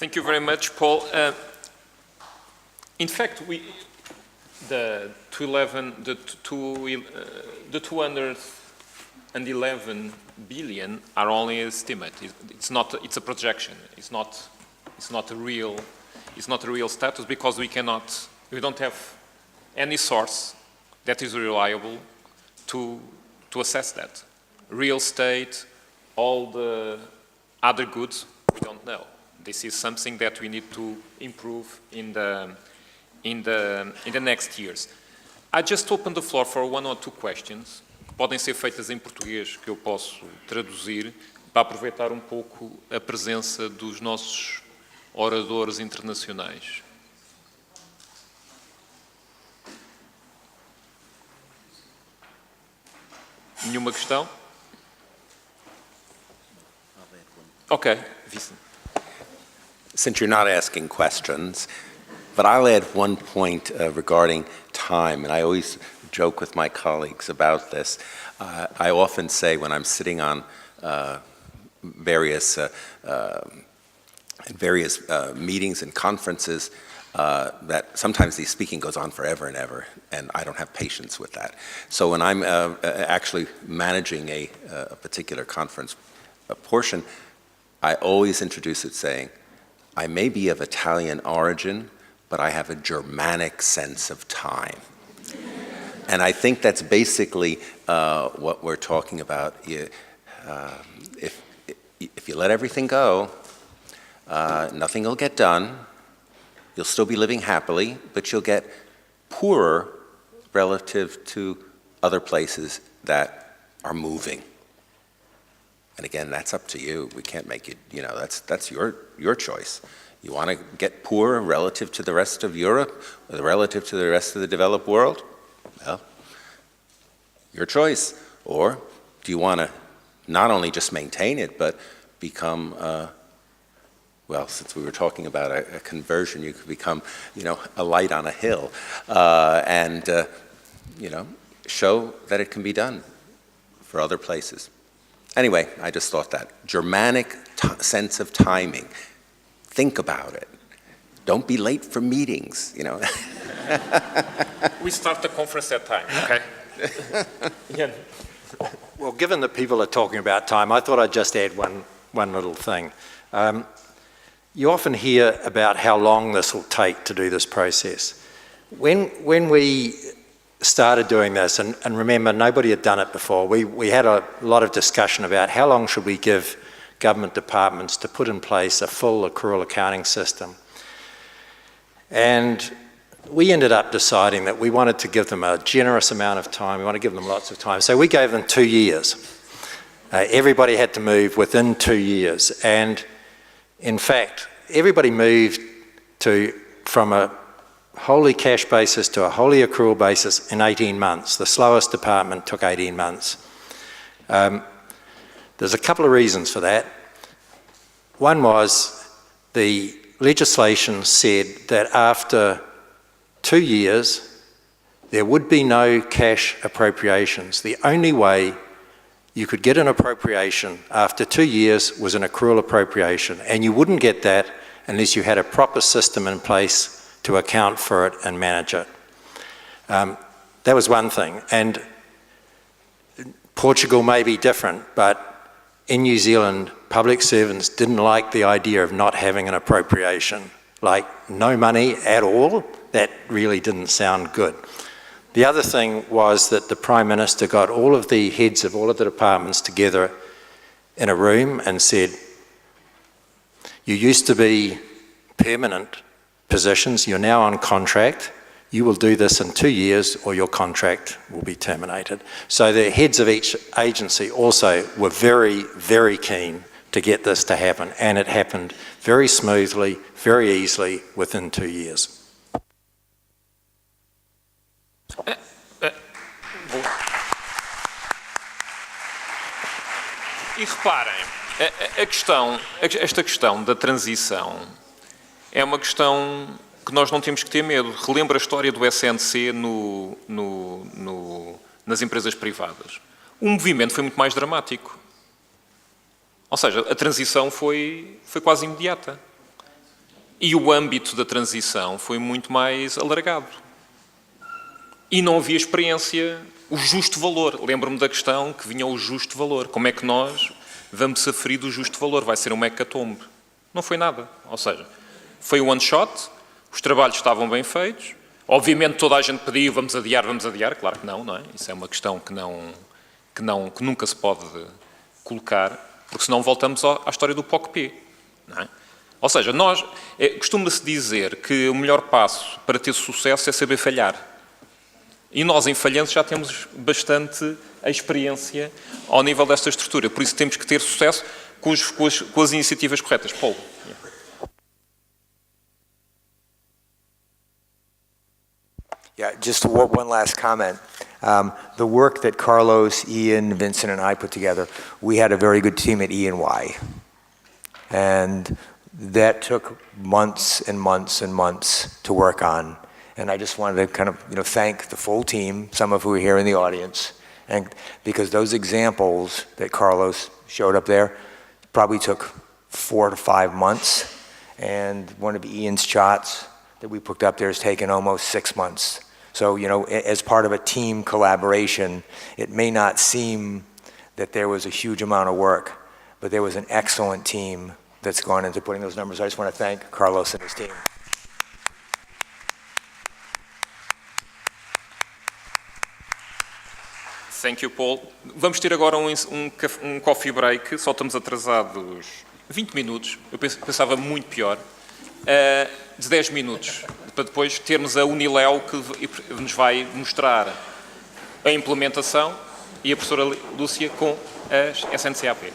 Thank you very much, Paul. In fact, the 211 billion are only an estimate. It's not. It's a projection. It's not a real status because we don't have any source that is reliable to assess that. Real estate, all the other goods, we don't know. This is something that we need to improve in the next years. I just open the floor for one or two questions, que podem ser feitas em português, que eu posso traduzir, para aproveitar um pouco a presença dos nossos oradores internacionais. Nenhuma questão? Ok, Vicente. Since you're not asking questions, but I'll add one point regarding time, and I always joke with my colleagues about this. I often say when I'm sitting on various meetings and conferences that sometimes the speaking goes on forever and ever, and I don't have patience with that. So when I'm actually managing a particular conference portion, I always introduce it saying, I may be of Italian origin, but I have a Germanic sense of time. And I think that's basically what we're talking about. If you let everything go, nothing will get done. You'll still be living happily, but you'll get poorer relative to other places that are moving. And again, that's up to you. We can't make it, that's your choice. You want to get poorer relative to the rest of Europe, or relative to the rest of the developed world? Well, your choice. Or do you want to not only just maintain it, but become, well, since we were talking about a conversion, you could become, a light on a hill, and show that it can be done for other places. Anyway, I just thought that. Germanic sense of timing. Think about it. Don't be late for meetings, We start the conference at time, okay? Yeah. Well, given that people are talking about time, I thought I'd just add one little thing. You often hear about how long this will take to do this process. When we started doing this, and remember, nobody had done it before, we had a lot of discussion about how long should we give government departments to put in place a full accrual accounting system. And we ended up deciding that we wanted to give them a generous amount of time, we want to give them lots of time. So we gave them 2 years. Everybody had to move within 2 years. And in fact, everybody moved from a wholly cash basis to a wholly accrual basis in 18 months. The slowest department took 18 months. There's a couple of reasons for that. One was the legislation said that after 2 years, there would be no cash appropriations. The only way you could get an appropriation after 2 years was an accrual appropriation, and you wouldn't get that unless you had a proper system in place to account for it and manage it. That was one thing. And Portugal may be different, but in New Zealand, public servants didn't like the idea of not having an appropriation. Like no money at all, that really didn't sound good. The other thing was that the Prime Minister got all of the heads of all of the departments together in a room and said, you used to be permanent positions, you're now on contract, you will do this in 2 years or your contract will be terminated. So the heads of each agency also were very, very keen to get this to happen, and it happened very smoothly, very easily within 2 years. E reparem, esta questão da transição é uma questão que nós não temos que ter medo. Relembra a história do SNC nas empresas privadas. O movimento foi muito mais dramático. Ou seja, a transição foi quase imediata. E o âmbito da transição foi muito mais alargado. E não havia experiência, o justo valor. Lembro-me da questão que vinha o justo valor. Como é que nós vamos aferir do justo valor? Vai ser uma hecatombe. Não foi nada. Ou seja, foi um one shot, os trabalhos estavam bem feitos, obviamente toda a gente pediu, vamos adiar, claro que não é? Isso é uma questão que nunca se pode colocar, porque senão voltamos à história do POC-P, não é? Ou seja, costuma-se dizer que o melhor passo para ter sucesso é saber falhar. E nós, em falhanço, já temos bastante a experiência ao nível desta estrutura. Por isso temos que ter sucesso com as iniciativas corretas. Paulo. Yeah, just one last comment. The work that Carlos, Ian, Vincent, and I put together, we had a very good team at E&Y. And that took months and months and months to work on. And I just wanted to kind of, thank the full team, some of who are here in the audience, and because those examples that Carlos showed up there probably took 4 to 5 months, and one of Ian's charts that we put up there has taken almost 6 months. So, as part of a team collaboration, it may not seem that there was a huge amount of work, but there was an excellent team that's gone into putting those numbers. I just want to thank Carlos and his team. Thank you, Paul. Vamos ter agora um coffee break, só estamos atrasados 20 minutos, eu pensava muito pior, de 10 minutos, para depois termos a Uniléu que nos vai mostrar a implementação e a professora Lúcia com a SNCAP.